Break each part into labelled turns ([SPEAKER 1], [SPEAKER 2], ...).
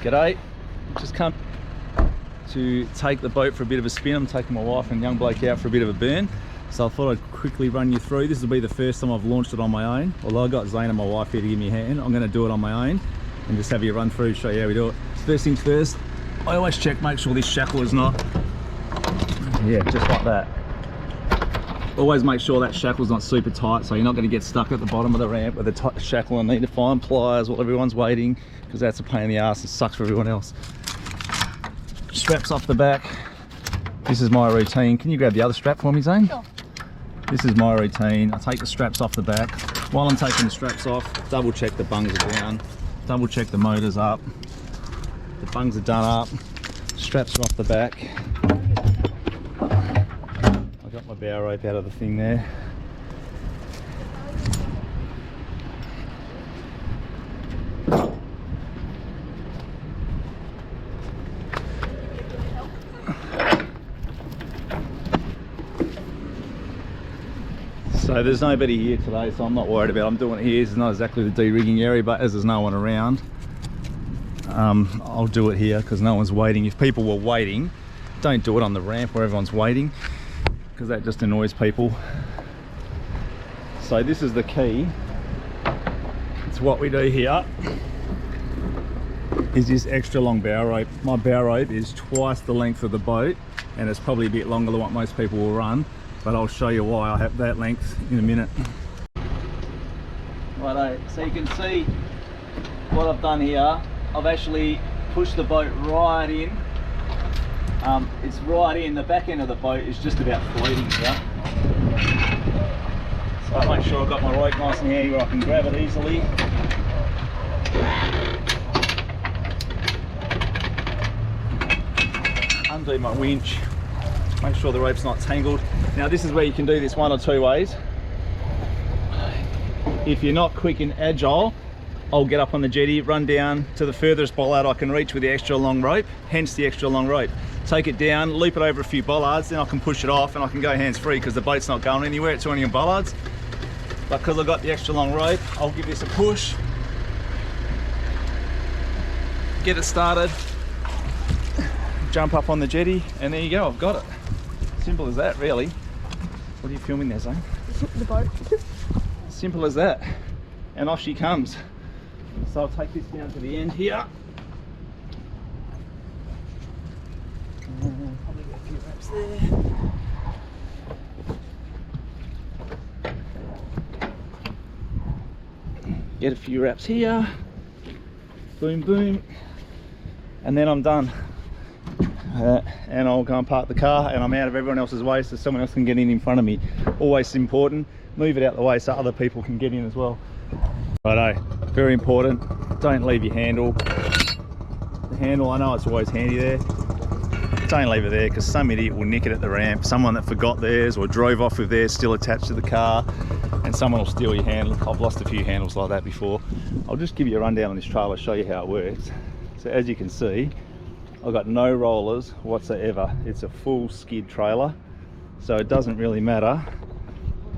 [SPEAKER 1] G'day, just come to take the boat for a bit of a spin. I'm taking my wife and young bloke out for a bit of a burn. So I thought I'd quickly run you through. This will be the first time I've launched it on my own. Although I got Zane and my wife here to give me a hand, I'm going to do it on my own and just have you run through, show you how we do it. First things first, I always check, make sure this shackle is not, yeah, just like that. Always make sure that shackle's not super tight, so you're not going to get stuck at the bottom of the ramp with a tight shackle and need to find pliers while everyone's waiting, because that's a pain in the ass and sucks for everyone else. Straps off the back. This is my routine. Can you grab the other strap for me, Zane? Sure. This is my routine. I take the straps off the back. While I'm taking the straps off, double check the bungs are down, double check the motor's up, the bungs are done up, straps are off the back. I got my bow rope out of the thing there. So there's nobody here today, so I'm not worried about it. I'm doing it here. It's not exactly the de-rigging area, but as there's no one around, I'll do it here because no one's waiting. If people were waiting, don't do it on the ramp where everyone's waiting, because that just annoys people. So this is the key. It's what we do here. Is this extra long bow rope. My bow rope is twice the length of the boat, and it's probably a bit longer than what most people will run, but I'll show you why I have that length in a minute. Righto, so you can see what I've done here. I've actually pushed the boat right in. It's right in. The back end of the boat is just about floating here. So I'll make sure I've got my rope nice and handy where I can grab it easily. Undo my winch. Make sure the rope's not tangled. Now this is where you can do this one or two ways. If you're not quick and agile, I'll get up on the jetty, run down to the furthest bollard I can reach with the extra long rope, hence the extra long rope. Take it down, loop it over a few bollards, then I can push it off and I can go hands-free because the boat's not going anywhere, it's only on bollards. But because I've got the extra long rope, I'll give this a push, get it started, jump up on the jetty, and there you go, I've got it. Simple as that, really. What are you filming there, Zane?
[SPEAKER 2] The boat.
[SPEAKER 1] Simple as that. And off she comes. So I'll take this down to the end here. Probably get a few wraps there. Get a few wraps here. Boom, boom. And then I'm done. And I'll go and park the car and I'm out of everyone else's way so someone else can get in front of me. Always important, move it out the way so other people can get in as well. Righto, very important, don't leave your handle. The handle, I know it's always handy there. Don't leave it there because some idiot will nick it at the ramp. Someone that forgot theirs or drove off with theirs still attached to the car, and someone will steal your handle. I've lost a few handles like that before. I'll just give you a rundown on this trailer, show you how it works. So as you can see, I've got no rollers whatsoever. It's a full skid trailer, so it doesn't really matter.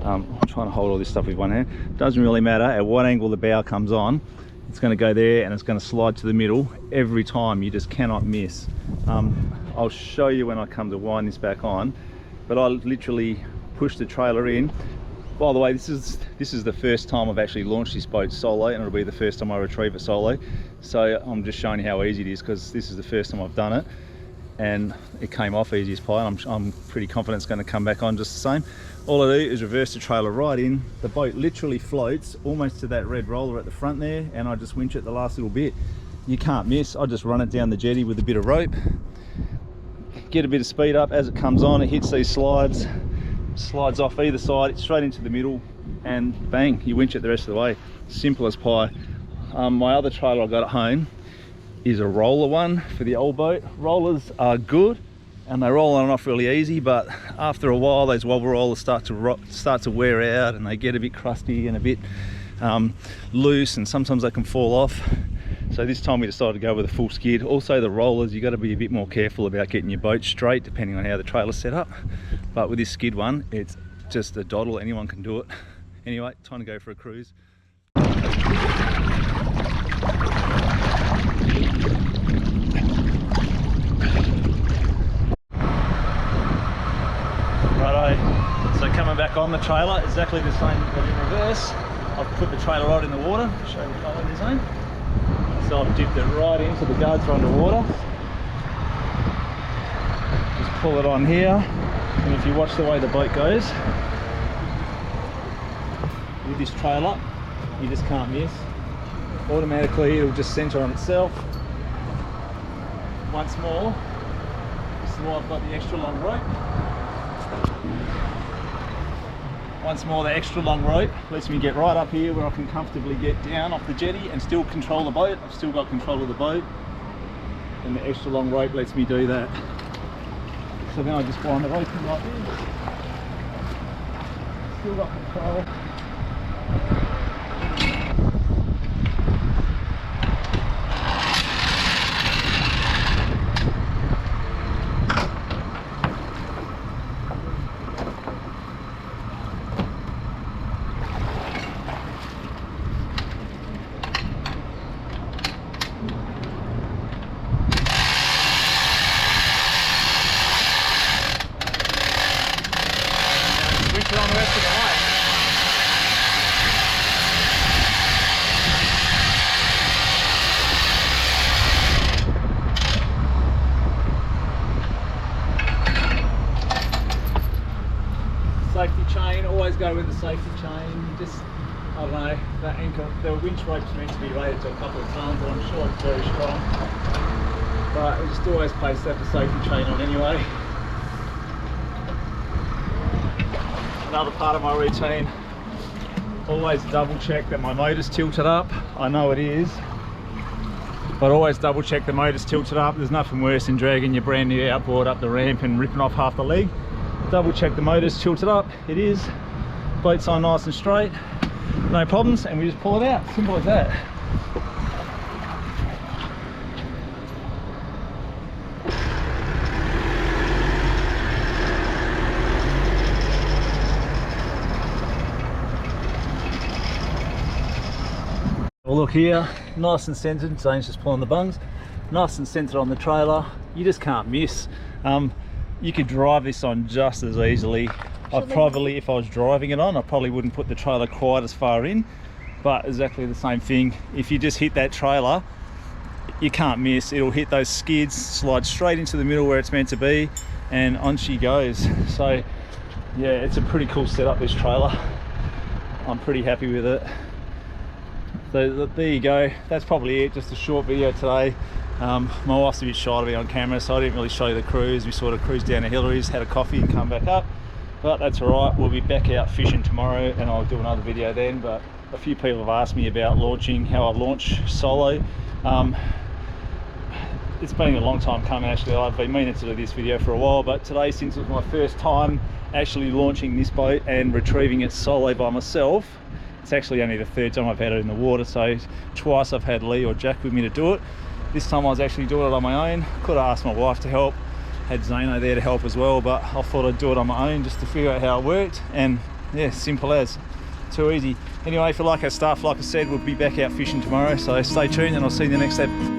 [SPEAKER 1] I'm trying to hold all this stuff with one hand. Doesn't really matter at what angle the bow comes on. It's going to go there and it's going to slide to the middle every time. You just cannot miss. I'll show you when I come to wind this back on, but I literally push the trailer in. By the way, this is the first time I've actually launched this boat solo, and it'll be the first time I retrieve it solo. So I'm just showing you how easy it is because this is the first time I've done it, and it came off easy as pie. And I'm pretty confident it's going to come back on just the same. All I do is reverse the trailer right in. The boat literally floats almost to that red roller at the front there, and I just winch it the last little bit. You can't miss. I just run it down the jetty with a bit of rope, get a bit of speed up as it comes on. It hits these slides. Slides off either side, it's straight into the middle, and bang, you winch it the rest of the way. Simple as pie. My other trailer I got at home is a roller one for the old boat. Rollers are good and they roll on and off really easy, but after a while those wobble rollers start to wear out and they get a bit crusty and a bit loose, and sometimes they can fall off. So this time we decided to go with a full skid. Also the rollers, you got to be a bit more careful about getting your boat straight depending on how the trailer's set up. But with this skid one, it's just a doddle, anyone can do it. Anyway, time to go for a cruise. on the trailer, exactly the same but in reverse. I've put the trailer rod in the water, show the trailer design. So I've dipped it right into the guards are underwater. Just pull it on here, and if you watch the way the boat goes, with this trailer, you just can't miss. Automatically it'll just center on itself. Once more, this is why I've got the extra long rope. Once more, the extra long rope lets me get right up here where I can comfortably get down off the jetty and still control the boat. I've still got control of the boat, and the extra long rope lets me do that. So then I just wind it open like this. Still got control. On the rest of the way. Safety chain, always go with the safety chain. You just, I don't know, that anchor, the winch rope's meant to be rated to a couple of tons, and I'm sure it's very strong. But we just always place that the safety chain on anyway. Another part of my routine, always double check that my motor's tilted up. I know it is, but always double check the motor's tilted up. There's nothing worse than dragging your brand new outboard up the ramp and ripping off half the leg. Double check the motor's tilted up. It is. Boat's on nice and straight, no problems, and we just pull it out. Simple as that. Well, look here, nice and centered. Zane's just pulling the bungs. Nice and centered on the trailer. You just can't miss. You could drive this on just as easily. I probably, if I was driving it on, I probably wouldn't put the trailer quite as far in, but exactly the same thing. If you just hit that trailer, you can't miss. It'll hit those skids, slide straight into the middle where it's meant to be, and on she goes. So yeah, it's a pretty cool setup, this trailer. I'm pretty happy with it. So there you go, that's probably it, just a short video today. My wife's a bit shy to be on camera, so I didn't really show you the cruise. We sort of cruised down to Hillary's, had a coffee and come back up, but that's alright. We'll be back out fishing tomorrow and I'll do another video then. But a few people have asked me about launching, how I launch solo. It's been a long time coming actually. I've been meaning to do this video for a while, but today, since it was my first time actually launching this boat and retrieving it solo by myself, it's actually only the third time I've had it in the water. So twice I've had Lee or Jack with me to do it. This time I was actually doing it on my own. Could have asked my wife to help, had Zano there to help as well, but I thought I'd do it on my own just to figure out how it worked. And yeah, simple as, too easy. Anyway, if you like our stuff, like I said, we'll be back out fishing tomorrow, so stay tuned and I'll see you in the next episode.